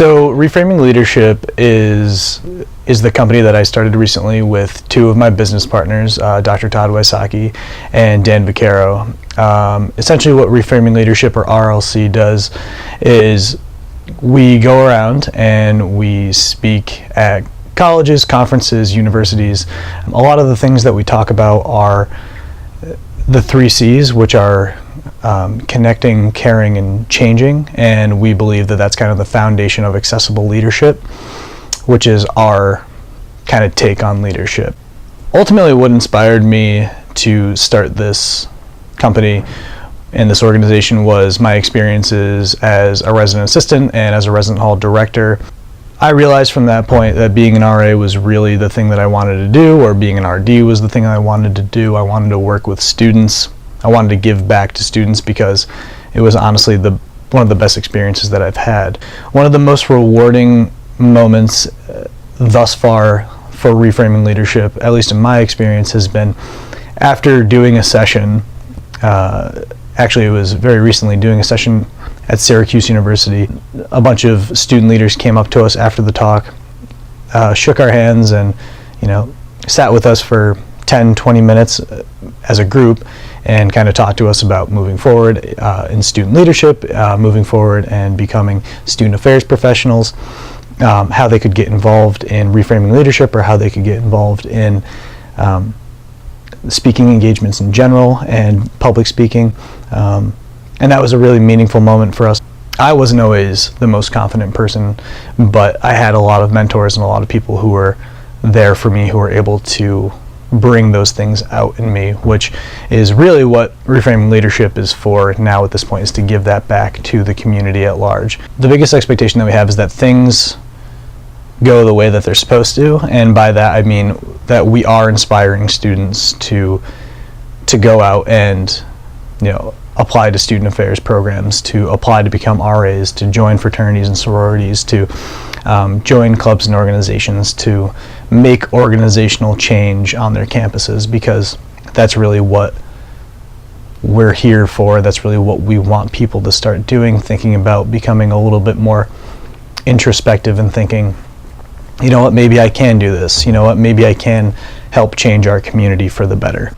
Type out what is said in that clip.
So Reframing Leadership is the company that I started recently with two of my business partners, Dr. Todd Wysocki and Dan Vaccaro. Essentially what Reframing Leadership, or RLC, does is we go around and we speak at colleges, conferences, universities. A lot of the things that we talk about are the 3 C's, which are connecting, caring, and changing, and we believe that that's kind of the foundation of accessible leadership, which is our kind of take on leadership. Ultimately, what inspired me to start this company and this organization was my experiences as a resident assistant and as a resident hall director. I realized from that point that being an RA was really the thing that I wanted to do, or being an RD was the thing I wanted to do. I wanted to work with students. I wanted to give back to students because it was honestly one of the best experiences that I've had. One of the most rewarding moments thus far for Reframing Leadership, at least in my experience, has been after doing a session. Actually, it was very recently doing a session at Syracuse University. A bunch of student leaders came up to us after the talk, shook our hands, and sat with us for 10-20 minutes as a group and kind of talked to us about moving forward in student leadership, moving forward and becoming student affairs professionals, how they could get involved in reframing leadership, or how they could get involved in speaking engagements in general and public speaking. And that was a really meaningful moment for us. I wasn't always the most confident person, but I had a lot of mentors and a lot of people who were there for me, who were able to bring those things out in me, which is really what Reframing Leadership is for now at this point, is to give that back to the community at large. The biggest expectation that we have is that things go the way that they're supposed to, and by that I mean that we are inspiring students to go out and apply to student affairs programs, to apply to become RAs, to join fraternities and sororities, to join clubs and organizations, to make organizational change on their campuses, because that's really what we're here for. That's really what we want people to start doing, thinking about becoming a little bit more introspective and thinking, you know what, maybe I can do this. You know what, maybe I can help change our community for the better.